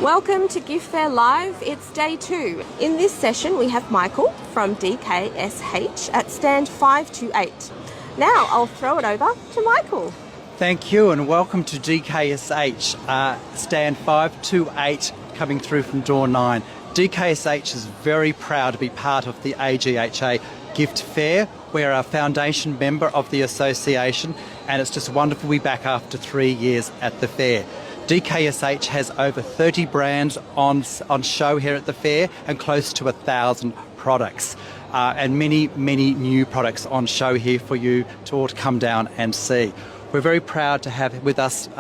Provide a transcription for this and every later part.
Welcome to Gift Fair Live. It's day 2. In this session we have Michael from DKSH at stand 528. Now I'll throw it over to Michael. Thank you and welcome to DKSH, stand 528 coming through from door 9. DKSH is very proud to be part of the AGHA Gift Fair. We're a foundation member of the association and it's just wonderful to be back after 3 years at the fair. DKSH has over 30 brands on show here at the fair and close to 1,000 products and many new products on show here for you to all come down and see. We're very proud to have with us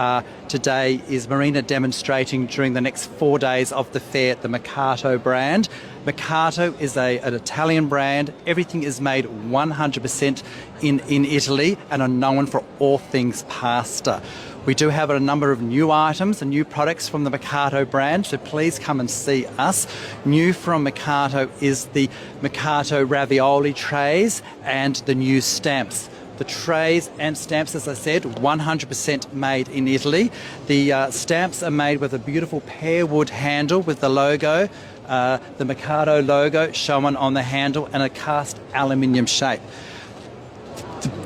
today is Marina demonstrating during the next 4 days of the fair the Mercato brand. Mercato is an Italian brand. Everything is made 100% in Italy and are known for all things pasta. We do have a number of new items and new products from the Mercato brand, so please come and see us. New from Mercato is the Mercato ravioli trays and the new stamps. The trays and stamps, as I said, 100% made in Italy. The stamps are made with a beautiful pear wood handle with the logo, the Mercato logo shown on the handle, and a cast aluminium shape.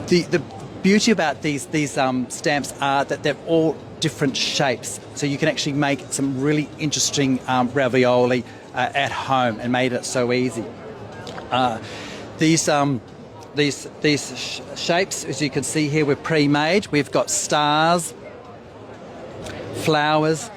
The beauty about these stamps are that they're all different shapes, so you can actually make some really interesting ravioli at home and made it so easy. These shapes, as you can see here, were pre-made. We've got stars, flowers,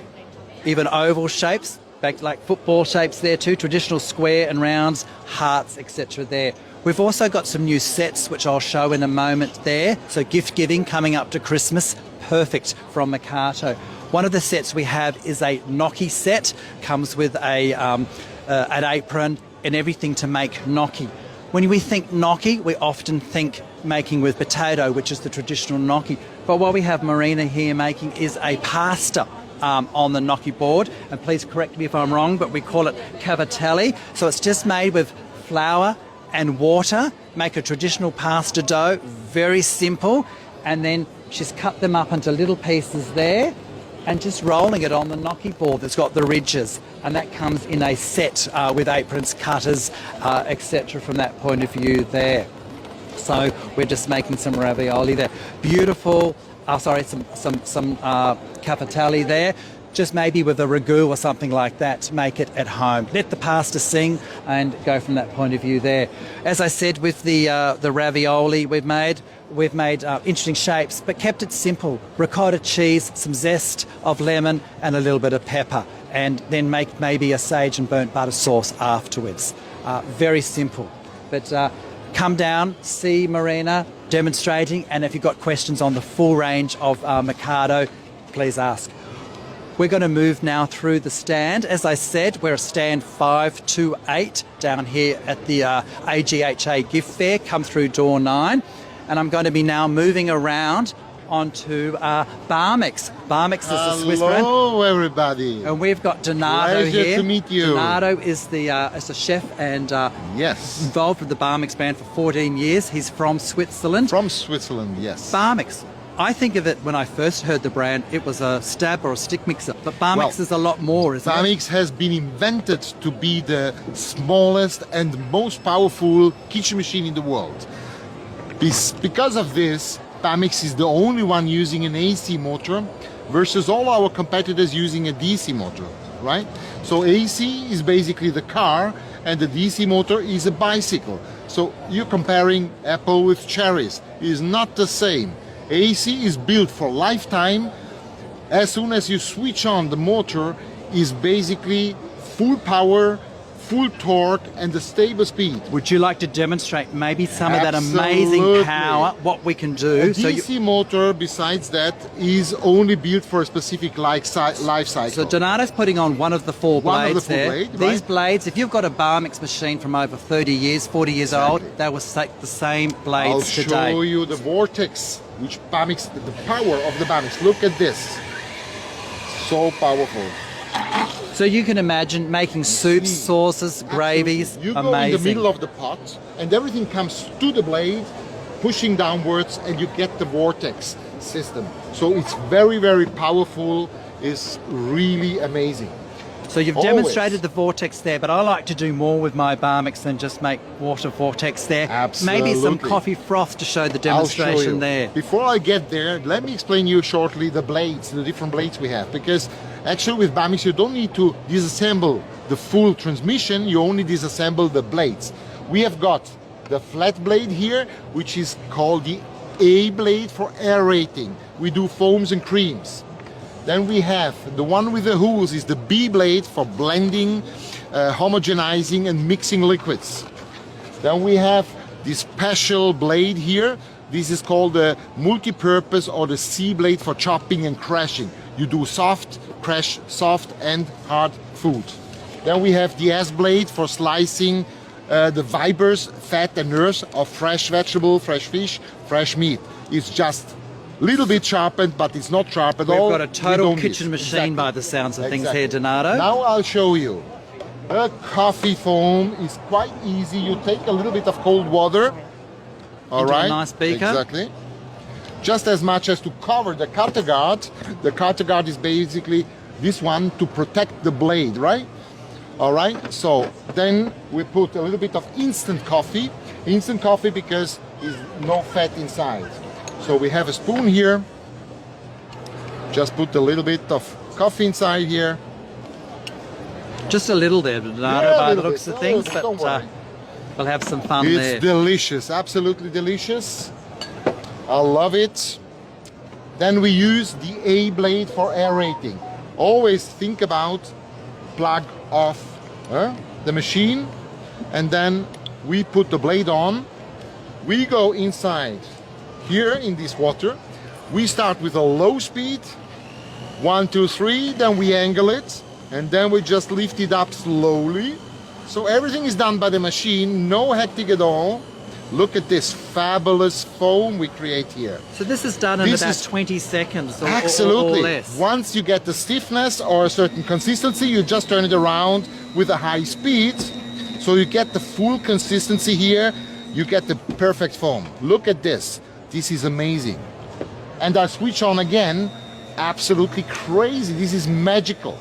even oval shapes, back like football shapes there too, traditional square and rounds, hearts, etc. there. We've also got some new sets, which I'll show in a moment there. So gift giving coming up to Christmas, perfect from Mercato. One of the sets we have is a gnocchi set, comes with an apron and everything to make gnocchi. When we think gnocchi, we often think making with potato, which is the traditional gnocchi. But what we have Marina here making is a pasta on the gnocchi board. And please correct me if I'm wrong, but we call it cavatelli. So it's just made with flour and water, make a traditional pasta dough, very simple. And then she's cut them up into little pieces there and just rolling it on the gnocchi board that's got the ridges. And that comes in a set with aprons, cutters, etc. from that point of view there. So we're just making some ravioli there. Beautiful, some cavatelli there. Just maybe with a ragu or something like that to make it at home. Let the pasta sing and go from that point of view there. As I said, with the ravioli we've made interesting shapes, but kept it simple. Ricotta cheese, some zest of lemon and a little bit of pepper, and then make maybe a sage and burnt butter sauce afterwards. Very simple. But come down, see Marina demonstrating, and if you've got questions on the full range of Mercato, please ask. We're going to move now through the stand. As I said, we're at stand 528 down here at the AGHA Gift Fair. Come through door 9. And I'm going to be now moving around onto Barmix. Barmix is a Swiss brand. Hello, everybody. And we've got Donato Pleasure here. to meet you. Donato is a chef and yes, involved with the Barmix brand for 14 years. He's from Switzerland. From Switzerland, yes. Barmix. I think of it, when I first heard the brand, it was a stab or a stick mixer. But Barmix is a lot more, isn't it? Barmix has been invented to be the smallest and most powerful kitchen machine in the world. Because of this, Barmix is the only one using an AC motor versus all our competitors using a DC motor, right? So AC is basically the car and the DC motor is a bicycle. So you're comparing apple with cherries. It is not the same. AC is built for lifetime. As soon as you switch on, the motor is basically full power, full torque and a stable speed. Would you like to demonstrate maybe some of that amazing power, what we can do? A DC motor, besides that, is only built for a specific life cycle. So Donato's putting on one of the four blades there. Blade, These blades, if you've got a Barmix machine from over 30 years, 40 years old, they will take the same blades today. I'll show you the vortex, which Barmix, the power of the Barmix. Look at this. So powerful. So you can imagine making soups, sauces, gravies. You go amazing. in the middle of the pot and everything comes to the blade, pushing downwards, and you get the vortex system. So it's very, very powerful. It's really amazing. So you've Always. demonstrated the vortex there, but I like to do more with my bar mix than just make water vortex there. Maybe some Absolutely. coffee froth to show the I'll show demonstration you. there. Before I get there, let me explain you shortly the blades, the different blades we have. Because actually with Bamix you don't need to disassemble the full transmission, you only disassemble the blades. We have got the flat blade here, which is called the A blade for aerating. We do foams and creams. Then we have the one with the holes is the B blade for blending, homogenizing and mixing liquids. Then we have this special blade here. This is called the multi-purpose or the C blade for chopping and crashing. You do soft, crash soft and hard food. Then we have the S blade for slicing the fibers, fat and nerves of fresh vegetable, fresh fish, fresh meat. It's just a little bit sharpened, but it's not sharp at all. We've got a total We don't kitchen miss. machine by the sounds of things Exactly. here, Donato. Now I'll show you. The coffee foam is quite easy. You take a little bit of cold water. All Into a right. nice beaker. Exactly. Just as much as to cover the cutter guard. The cutter guard is basically this one to protect the blade, right? All right. So then we put a little bit of instant coffee. Instant coffee because there's no fat inside. So we have a spoon here. Just put a little bit of coffee inside here. Just a little there, Donato, Yeah, a by the little looks bit. of A things, little bit, don't but worry. we'll have some fun It's there. delicious, absolutely delicious. I love it. Then we use the A blade for aerating. Always think about plug off the machine and then we put the blade on. We go inside here in this water. We start with a low speed, 1, 2, 3, then we angle it and then we just lift it up slowly. So everything is done by the machine, no hectic at all. Look at this fabulous foam we create here. So this is done in This about is- 20 seconds or Absolutely. less. Once you get the stiffness or a certain consistency, you just turn it around with a high speed. So you get the full consistency here. You get the perfect foam. Look at this. This is amazing. And I switch on again. Absolutely crazy. This is magical.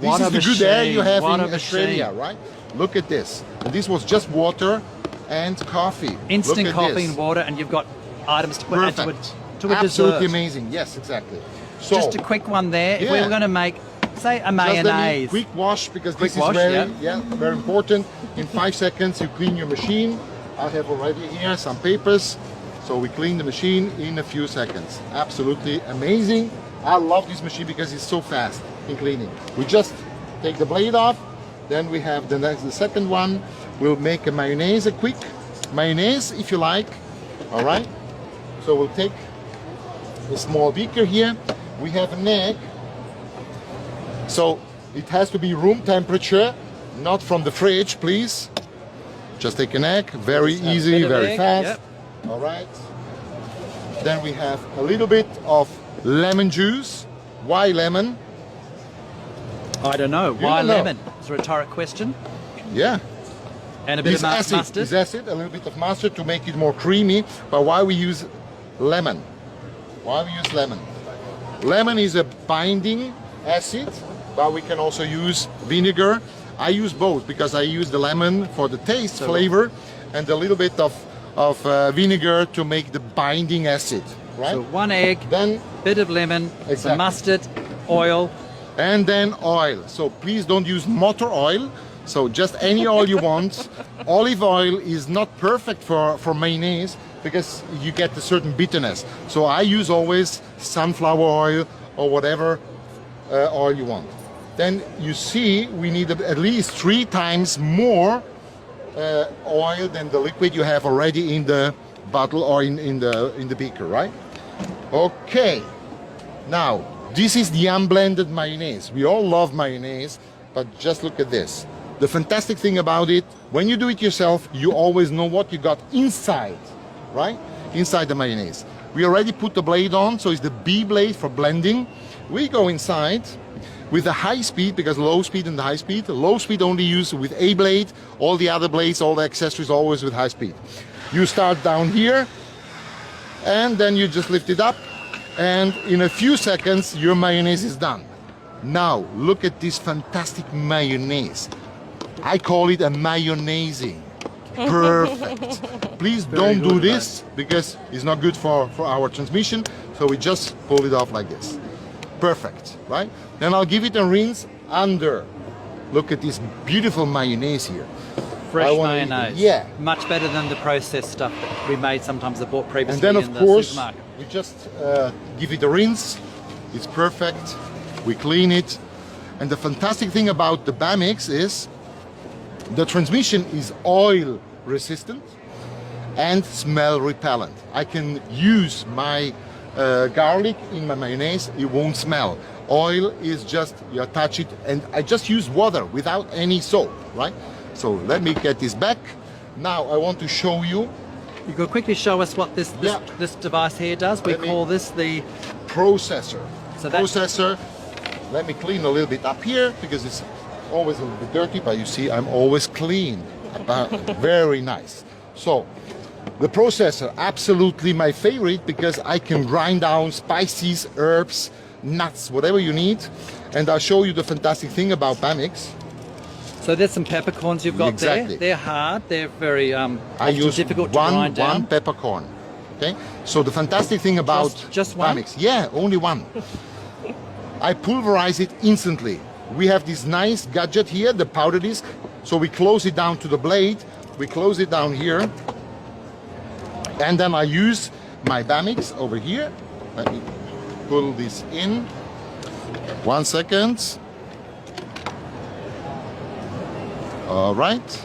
This What is a the good air you machine. have What in a Australia, machine. right? Look at this. And this was just water and coffee. Instant Look at coffee this. and water, and you've got items to put add to Perfect. to a Absolutely dessert. amazing. Yes, exactly. So Just a quick one there. If we Yeah. were going to make, say, a just let me mayonnaise. quick wash because Quick this wash, is very important. In 5 seconds you clean your machine. I have already here some papers. So we clean the machine in a few seconds. Absolutely amazing. I love this machine because it's so fast in cleaning. We just take the blade off, then we have the second one. We'll make a mayonnaise, a quick mayonnaise if you like. All right. So we'll take a small beaker here. We have an egg. So it has to be room temperature, not from the fridge, please. Just take an egg, very Just have a easy, bit of very egg, fast. yep. All right. Then we have a little bit of lemon juice. Why lemon? I don't know. You Why don't know. lemon? It's a rhetoric question. Yeah. And a bit This of acid, mustard. this acid, a little bit of mustard to make it more creamy. But why we use lemon? Why we use lemon? Lemon is a binding acid, but we can also use vinegar. I use both because I use the lemon for the taste, flavor, and a little bit of vinegar to make the binding acid, right? So one egg, Then bit of lemon, Exactly. some mustard, oil. and then oil. So please don't use motor oil. So just any oil you want. Olive oil is not perfect for mayonnaise because you get a certain bitterness. So I use always sunflower oil or whatever oil you want. Then you see we need at least 3 times more oil than the liquid you have already in the bottle or in the beaker, right? Okay. Now, this is the unblended mayonnaise. We all love mayonnaise, but just look at this. The fantastic thing about it, when you do it yourself, you always know what you got inside, right? Inside the mayonnaise. We already put the blade on, so it's the B blade for blending. We go inside with the high speed, because low speed and the high speed. Low speed only used with A blade, all the other blades, all the accessories always with high speed. You start down here, and then you just lift it up, and in a few seconds your mayonnaise is done. Now, look at this fantastic mayonnaise. I call it a mayonnaising. Perfect. Please don't do this because it's not good for our transmission. So we just pull it off like this. Perfect, right? Then I'll give it a rinse under. Look at this beautiful mayonnaise here. Fresh mayonnaise. Yeah. Much better than the processed stuff that we made sometimes that bought previously And then in of the course, supermarket. we just give it a rinse. It's perfect. We clean it. And the fantastic thing about the Bamix is the transmission is oil resistant and smell repellent. I can use my garlic in my mayonnaise, it won't smell. Oil is just, you touch it, and I just use water without any soap, right? So let me get this back. Now I want to show you. You could quickly show us what this device here does. We call this the processor. So that's processor. Let me clean a little bit up here because it's always a little bit dirty, but you see I'm always clean. Very nice. So the processor, absolutely my favorite because I can grind down spices, herbs, nuts, whatever you need. And I'll show you the fantastic thing about Bamix. So there's some peppercorns you've got Exactly. there. They're hard. They're very I often use difficult to grind down. one peppercorn. Okay. So the fantastic thing about Just one? Bamix, yeah, only one. I pulverize it instantly. We have this nice gadget here, the powder disc. So we close it down to the blade. We close it down here. And then I use my Bamix over here. Let me pull this in. 1 second. All right.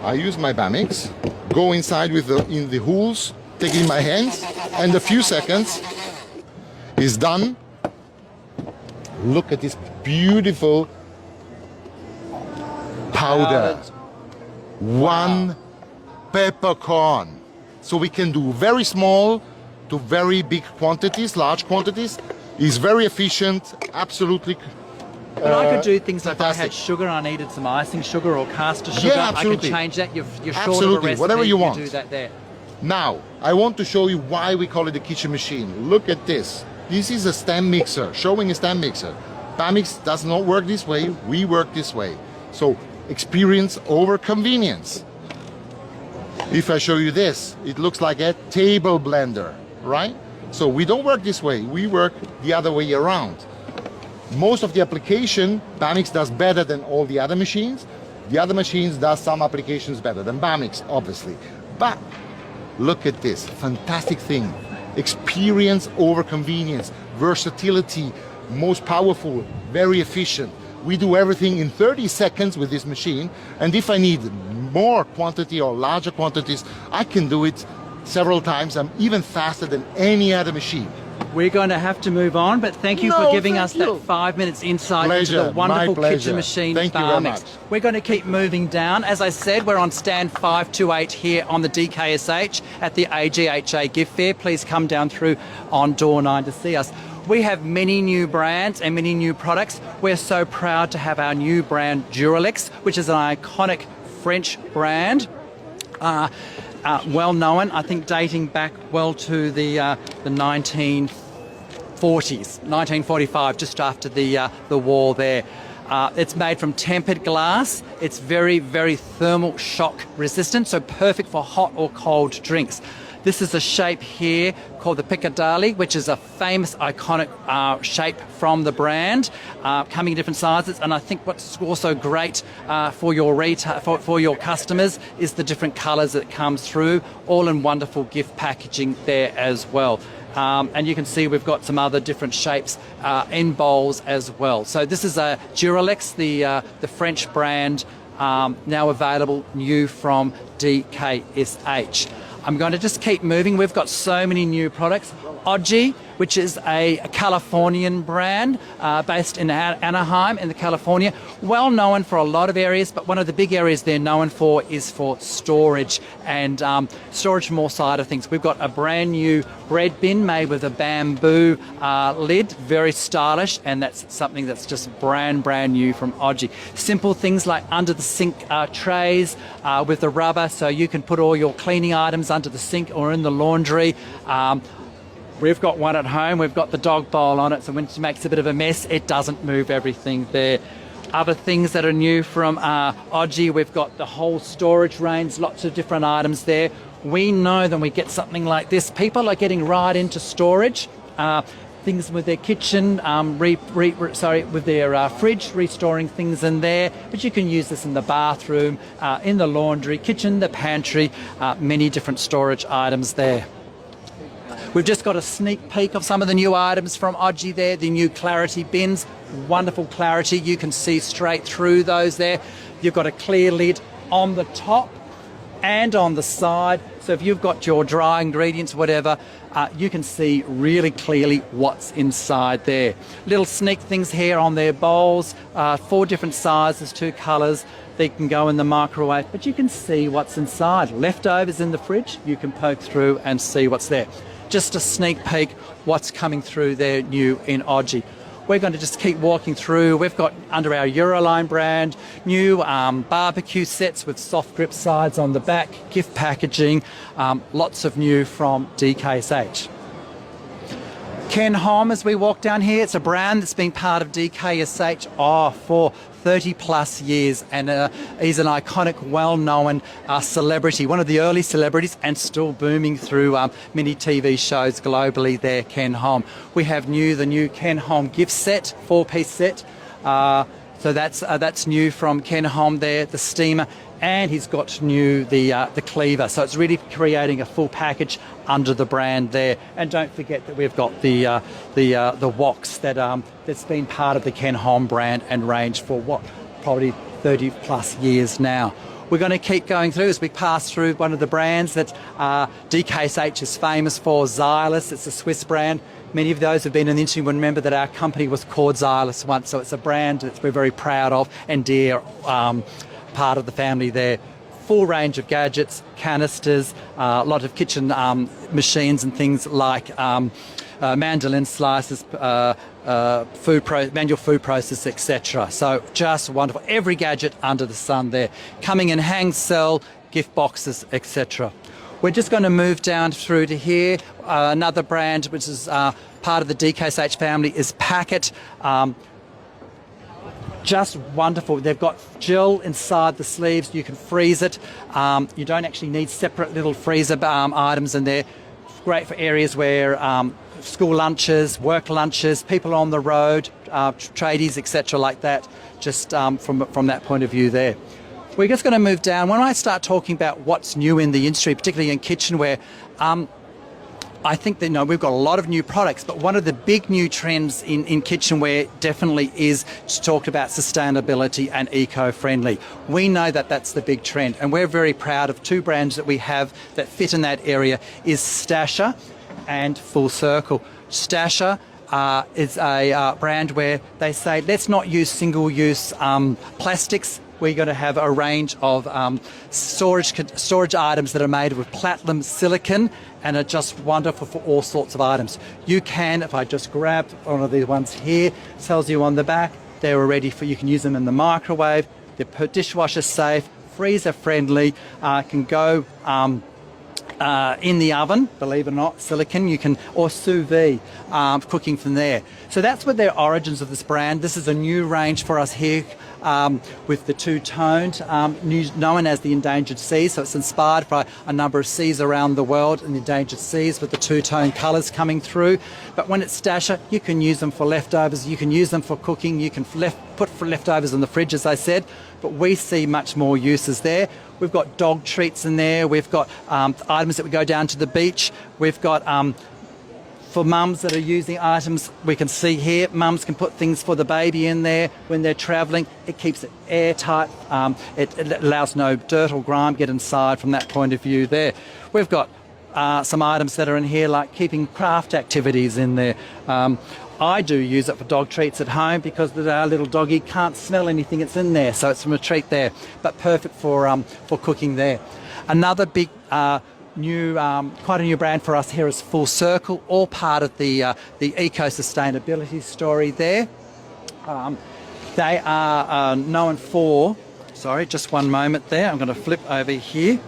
I use my Bamix, go inside with in the holes, take it in my hands, and a few seconds is done. Look at this beautiful powder. One peppercorn. So we can do very small to very big quantities, large quantities. It's very efficient, absolutely. But I could do things like if I had fantastic. sugar, I needed some icing sugar or caster sugar. Yeah, I could absolutely. change that. You're short of a Absolutely, recipe, whatever you want. do that there. Now, I want to show you why we call it a kitchen machine. Look at this. This is a stand mixer, showing a stand mixer. Bamix does not work this way, we work this way. So, experience over convenience. If I show you this, it looks like a table blender, right? So we don't work this way, we work the other way around. Most of the application, Bamix does better than all the other machines. The other machines does some applications better than Bamix, obviously. But look at this, fantastic thing. Experience over convenience, versatility, most powerful, very efficient. We do everything in 30 seconds with this machine. And if I need more quantity or larger quantities, I can do it several times. I'm even faster than any other machine. We're going to have to move on, but thank you for giving us that 5 minutes insight into the wonderful kitchen machine Thank you very Bamix. much. We're going to keep moving down. As I said, we're on stand 528 here on the DKSH at the AGHA Gift Fair. Please come down through on door 9 to see us. We have many new brands and many new products. We're so proud to have our new brand Duralex, which is an iconic French brand. Well known, I think dating back well to the 1940s, 1945, just after the war there. It's made from tempered glass. It's very, very thermal shock resistant, so perfect for hot or cold drinks. This is a shape here called the Piccadilly, which is a famous iconic shape from the brand, coming in different sizes. And I think what's also great for your for your customers is the different colours that comes through, all in wonderful gift packaging there as well. And you can see we've got some other different shapes in bowls as well. So this is a Duralex, the French brand, now available new from DKSH. I'm going to just keep moving. We've got so many new products. Oggi, which is a Californian brand based in Anaheim in California, well known for a lot of areas, but one of the big areas they're known for is for storage and storage from all sides of things. We've got a brand new bread bin made with a bamboo lid, very stylish, and that's something that's just brand new from Oggi. Simple things like under the sink trays with the rubber, so you can put all your cleaning items under the sink or in the laundry. We've got one at home. We've got the dog bowl on it, so when it makes a bit of a mess, it doesn't move everything there. Other things that are new from Odgie, we've got the whole storage range, lots of different items there. We know that when we get something like this, people are getting right into storage. Things with their kitchen, with their fridge, restoring things in there. But you can use this in the bathroom, in the laundry, kitchen, the pantry, many different storage items there. We've just got a sneak peek of some of the new items from Odgie there, the new clarity bins. Wonderful clarity, you can see straight through those there. You've got a clear lid on the top and on the side, so if you've got your dry ingredients, whatever, you can see really clearly what's inside there. Little sneak things here on their bowls, 4 different sizes, 2 colours. They can go in the microwave, but you can see what's inside. Leftovers in the fridge, you can poke through and see what's there. Just a sneak peek what's coming through there new in Odgie. We're going to just keep walking through. We've got, under our Euroline brand, new barbecue sets with soft grip sides on the back, gift packaging, lots of new from DKSH. Ken Hom, as we walk down here, it's a brand that's been part of DKSH for 30 plus years, and he's an iconic, well-known celebrity, one of the early celebrities, and still booming through many TV shows globally there, Ken Hom. We have the new Ken Hom gift set, 4-piece set. So that's new from Ken Hom there, the steamer, and he's got new the cleaver. So it's really creating a full package under the brand there. And don't forget that we've got the woks that's been part of the Ken Hom brand and range for probably 30 plus years now. We're going to keep going through as we pass through one of the brands that DKSH is famous for, Xylus. It's a Swiss brand. Many of those have been in the industry will remember that our company was called Xylus once, so it's a brand that we're very proud of and dear part of the family there. Full range of gadgets, canisters, a lot of kitchen machines and things like mandolin slices, manual food process, etc. So just wonderful. Every gadget under the sun there. Coming in hang cell, gift boxes, etc. We're just going to move down through to here. Another brand which is part of the DKSH family is Packet. Just wonderful. They've got gel inside the sleeves. You can freeze it. You don't actually need separate little freezer items in there. Great for areas where school lunches, work lunches, people on the road, tradies, etc. like that, just from that point of view there. We're just going to move down. When I start talking about what's new in the industry, particularly in kitchenware, I think that we've got a lot of new products, but one of the big new trends in kitchenware definitely is to talk about sustainability and eco-friendly. We know that that's the big trend, and we're very proud of 2 brands that we have that fit in that area is Stasher and Full Circle. Stasher is a brand where they say, let's not use single-use plastics. We're going to have a range of storage items that are made with platinum silicon and are just wonderful for all sorts of items. You can, if I just grab one of these ones here, tells you on the back, they're ready for, you can use them in the microwave, they're dishwasher safe, freezer friendly, can go in the oven, believe it or not, silicon, you can, or sous vide, cooking from there. So that's what the origins of this brand. This is a new range for us here with the two-toned, known as the endangered seas. So it's inspired by a number of seas around the world and the endangered seas with the two-tone colours coming through. But when it's Stasher, you can use them for leftovers, you can use them for cooking, you can put leftovers in the fridge, as I said, but we see much more uses there. We've got dog treats in there, we've got items that we go down to the beach, we've got for mums that are using items, we can see here, mums can put things for the baby in there when they're travelling. It keeps it airtight. It allows no dirt or grime get inside from that point of view there. We've got some items that are in here like keeping craft activities in there. I do use it for dog treats at home because our little doggy can't smell anything that's in there, so it's from a treat there, but perfect for cooking there. Another big quite a new brand for us here is Full Circle, all part of the eco-sustainability story there. They are known for, sorry, just one moment there, I'm going to flip over here.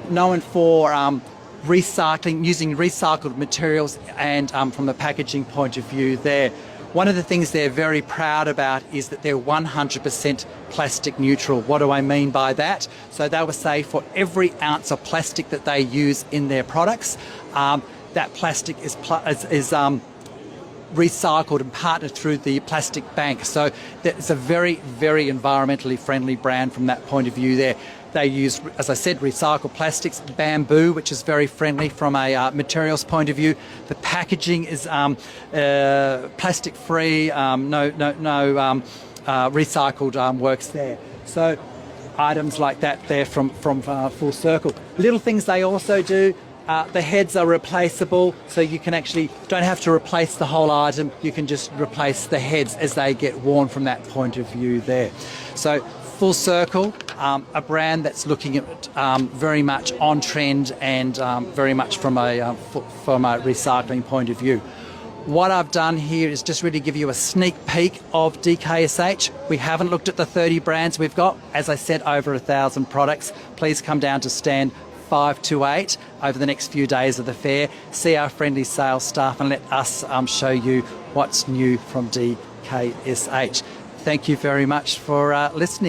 Known for recycling, using recycled materials, and from the packaging point of view there. One of the things they're very proud about is that they're 100% plastic neutral. What do I mean by that? So they will say for every ounce of plastic that they use in their products, that plastic is recycled and partnered through the plastic bank. So it's a very, very environmentally friendly brand from that point of view there. They use, as I said, recycled plastics, bamboo, which is very friendly from a materials point of view. The packaging is plastic free, no recycled works there. So items like that there from Full Circle. Little things they also do. The heads are replaceable, so you can actually don't have to replace the whole item. You can just replace the heads as they get worn from that point of view there. So Full Circle, a brand that's looking at very much on trend and very much from a recycling point of view. What I've done here is just really give you a sneak peek of DKSH. We haven't looked at the 30 brands we've got. As I said, over 1,000 products. Please come down to stand 5 to 8 over the next few days of the fair. See our friendly sales staff and let us show you what's new from DKSH. Thank you very much for listening.